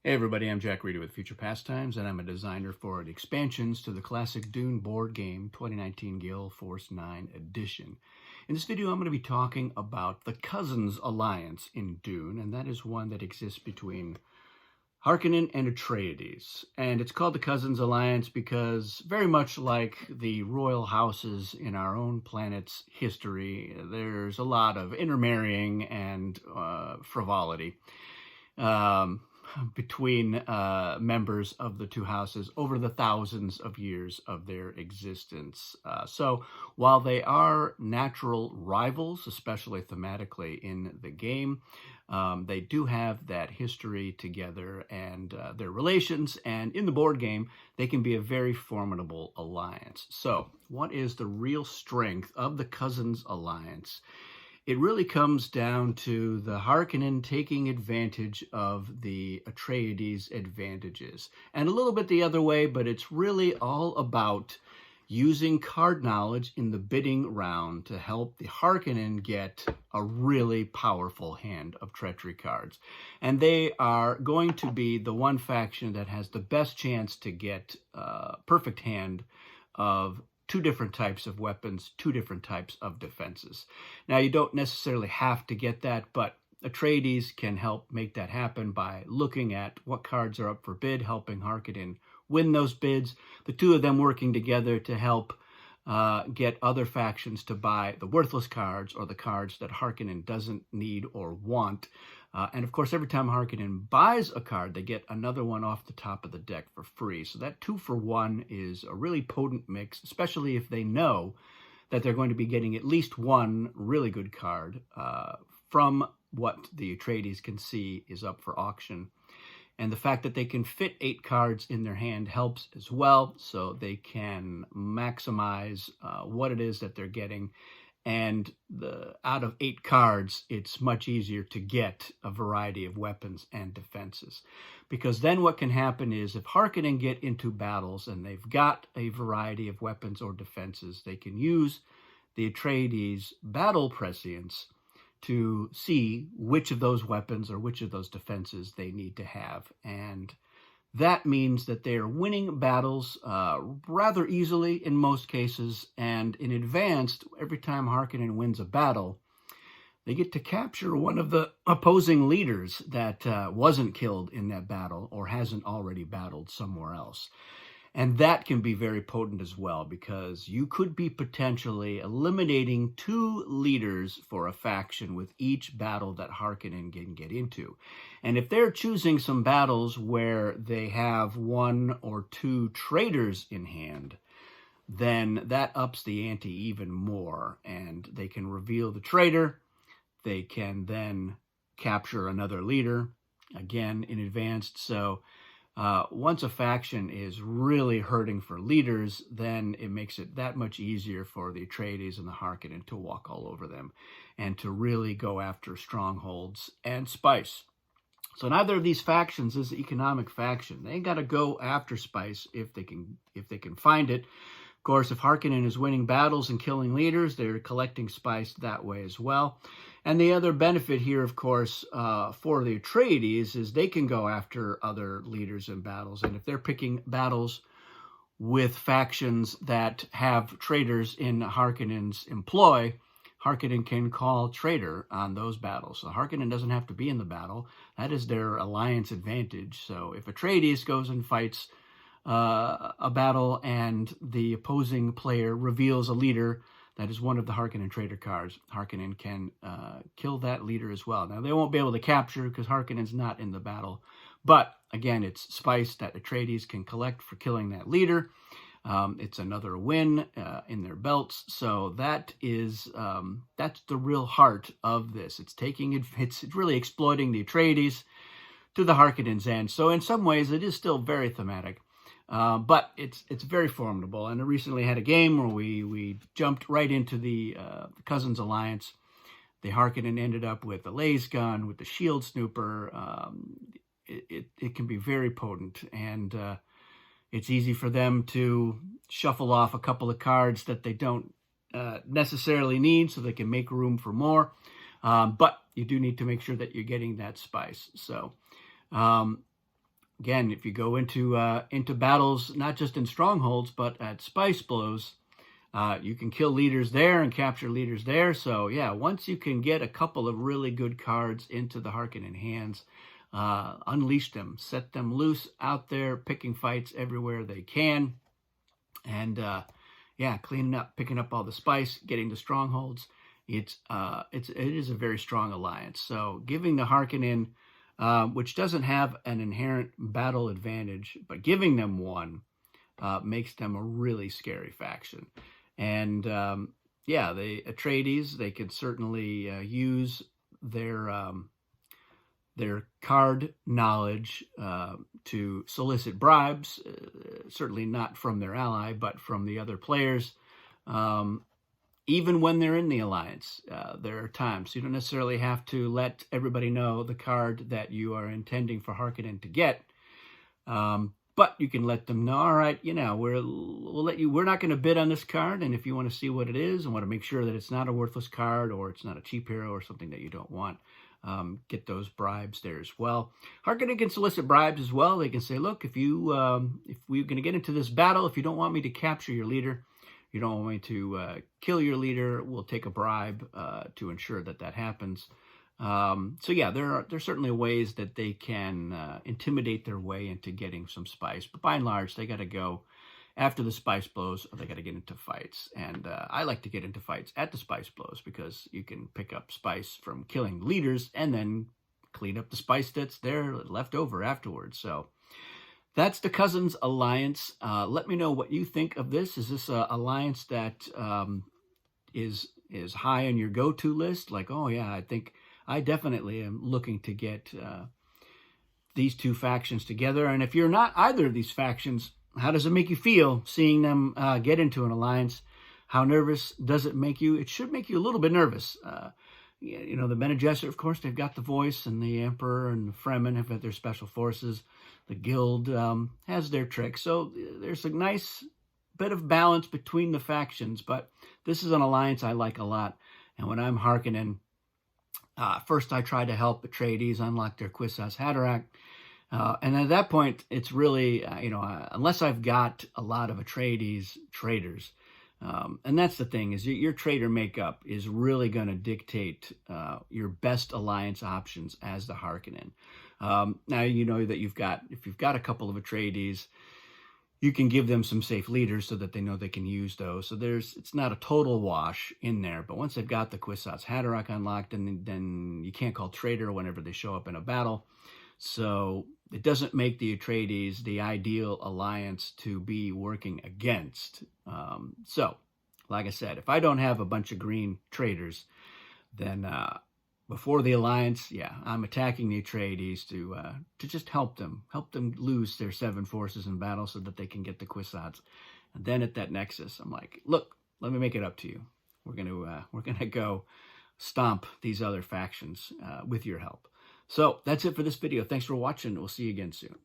Hey everybody, I'm Jack Reeder with Future Pastimes, and I'm a designer for the expansions to the classic Dune board game 2019 Gale Force 9 edition. In this video, I'm going to be talking about the Cousins Alliance in Dune, and that is one that exists between Harkonnen and Atreides. And it's called the Cousins Alliance because, very much like the royal houses in our own planet's history, there's a lot of intermarrying and frivolity. Between members of the two houses over the thousands of years of their existence. So while they are natural rivals, especially thematically in the game, they do have that history together and their relations, and in the board game, they can be a very formidable alliance. So what is the real strength of the Cousins Alliance? It really comes down to the Harkonnen taking advantage of the Atreides' advantages. And a little bit the other way, but it's really all about using card knowledge in the bidding round to help the Harkonnen get a really powerful hand of treachery cards. And they are going to be the one faction that has the best chance to get a perfect hand of two different types of weapons, two different types of defenses. Now, you don't necessarily have to get that, but Atreides can help make that happen by looking at what cards are up for bid, helping Harkonnen win those bids, the two of them working together to help get other factions to buy the worthless cards or the cards that Harkonnen doesn't need or want. And of course, every time Harkonnen buys a card, they get another one off the top of the deck for free. So that 2-for-1 is a really potent mix, especially if they know that they're going to be getting at least one really good card from what the Atreides can see is up for auction. And the fact that they can fit 8 cards in their hand helps as well, so they can maximize what it is that they're getting. And out of 8 cards, it's much easier to get a variety of weapons and defenses. Because then what can happen is if Harkonnen get into battles and they've got a variety of weapons or defenses, they can use the Atreides' battle prescience to see which of those weapons or which of those defenses they need to have. And that means that they are winning battles rather easily in most cases, and in advanced, every time Harkonnen wins a battle, they get to capture one of the opposing leaders that wasn't killed in that battle or hasn't already battled somewhere else. And that can be very potent as well, because you could be potentially eliminating 2 leaders for a faction with each battle that Harkonnen can get into. And if they're choosing some battles where they have 1 or 2 traitors in hand, then that ups the ante even more. And they can reveal the traitor. They can then capture another leader, again, in advanced. So once a faction is really hurting for leaders, then it makes it that much easier for the Atreides and the Harkonnen to walk all over them and to really go after strongholds and spice. So neither of these factions is the economic faction. They got to go after spice if they can find it. Of course, if Harkonnen is winning battles and killing leaders, they're collecting spice that way as well. And the other benefit here, of course, for the Atreides is they can go after other leaders in battles. And if they're picking battles with factions that have traitors in Harkonnen's employ, Harkonnen can call traitor on those battles. So Harkonnen doesn't have to be in the battle. That is their alliance advantage. So if Atreides goes and fights a battle and the opposing player reveals a leader that is one of the Harkonnen traitor cards, Harkonnen can kill that leader as well. Now, they won't be able to capture because Harkonnen's not in the battle. But, again, it's spice that Atreides can collect for killing that leader. It's another win in their belts. So that is that's the real heart of this. It's really exploiting the Atreides to the Harkonnen's end. So in some ways, it is still very thematic. But it's very formidable. And I recently had a game where we jumped right into the Cousins Alliance. The Harkonnen ended up with the laser gun, with the shield snooper. It can be very potent, and it's easy for them to shuffle off a couple of cards that they don't necessarily need, so they can make room for more. But you do need to make sure that you're getting that spice. So again, if you go into battles, not just in strongholds, but at spice blows, you can kill leaders there and capture leaders there. So yeah, once you can get a couple of really good cards into the Harkonnen hands, unleash them, set them loose out there, picking fights everywhere they can, and yeah, cleaning up, picking up all the spice, getting the strongholds. It is a very strong alliance. So giving the Harkonnen, which doesn't have an inherent battle advantage, but giving them one makes them a really scary faction. And yeah, the Atreides, they could certainly use their card knowledge to solicit bribes, certainly not from their ally, but from the other players. Even when they're in the alliance, there are times you don't necessarily have to let everybody know the card that you are intending for Harkonnen to get. But you can let them know, all right, you know, we're not going to bid on this card. And if you want to see what it is and want to make sure that it's not a worthless card or it's not a cheap hero or something that you don't want, get those bribes there as well. Harkonnen can solicit bribes as well. They can say, look, if we're going to get into this battle, if you don't want me to capture your leader, you don't want me to kill your leader, we'll take a bribe to ensure that that happens. So yeah, there's certainly ways that they can intimidate their way into getting some spice, but by and large, they got to go after the spice blows, or they got to get into fights. And I like to get into fights at the spice blows because you can pick up spice from killing leaders and then clean up the spice that's there left over afterwards. So that's the Cousins Alliance. Let me know what you think of this. Is this an alliance that is high on your go-to list? Like, oh yeah, I definitely am looking to get these two factions together. And if you're not either of these factions, how does it make you feel seeing them get into an alliance? How nervous does it make you? It should make you a little bit nervous. You know, the Bene Gesserit, of course, they've got the voice, and the Emperor and the Fremen have got their special forces. The Guild has their tricks. So there's a nice bit of balance between the factions, but this is an alliance I like a lot. And when I'm Harkonnen, first I try to help Atreides unlock their Kwisatz Haderach. And at that point, it's really, you know, unless I've got a lot of Atreides traders, and that's the thing, is your trader makeup is really going to dictate your best alliance options as the Harkonnen. Now, you know that if you've got a couple of Atreides, you can give them some safe leaders so that they know they can use those. So it's not a total wash in there. But once they've got the Kwisatz Haderach unlocked, then you can't call traitor whenever they show up in a battle. So it doesn't make the Atreides the ideal alliance to be working against. So, like I said, if I don't have a bunch of green traitors, then before the alliance, yeah, I'm attacking the Atreides to just help them lose their 7 forces in battle so that they can get the Kwisatz. And then at that nexus, I'm like, look, let me make it up to you. We're gonna go stomp these other factions with your help. So that's it for this video. Thanks for watching. We'll see you again soon.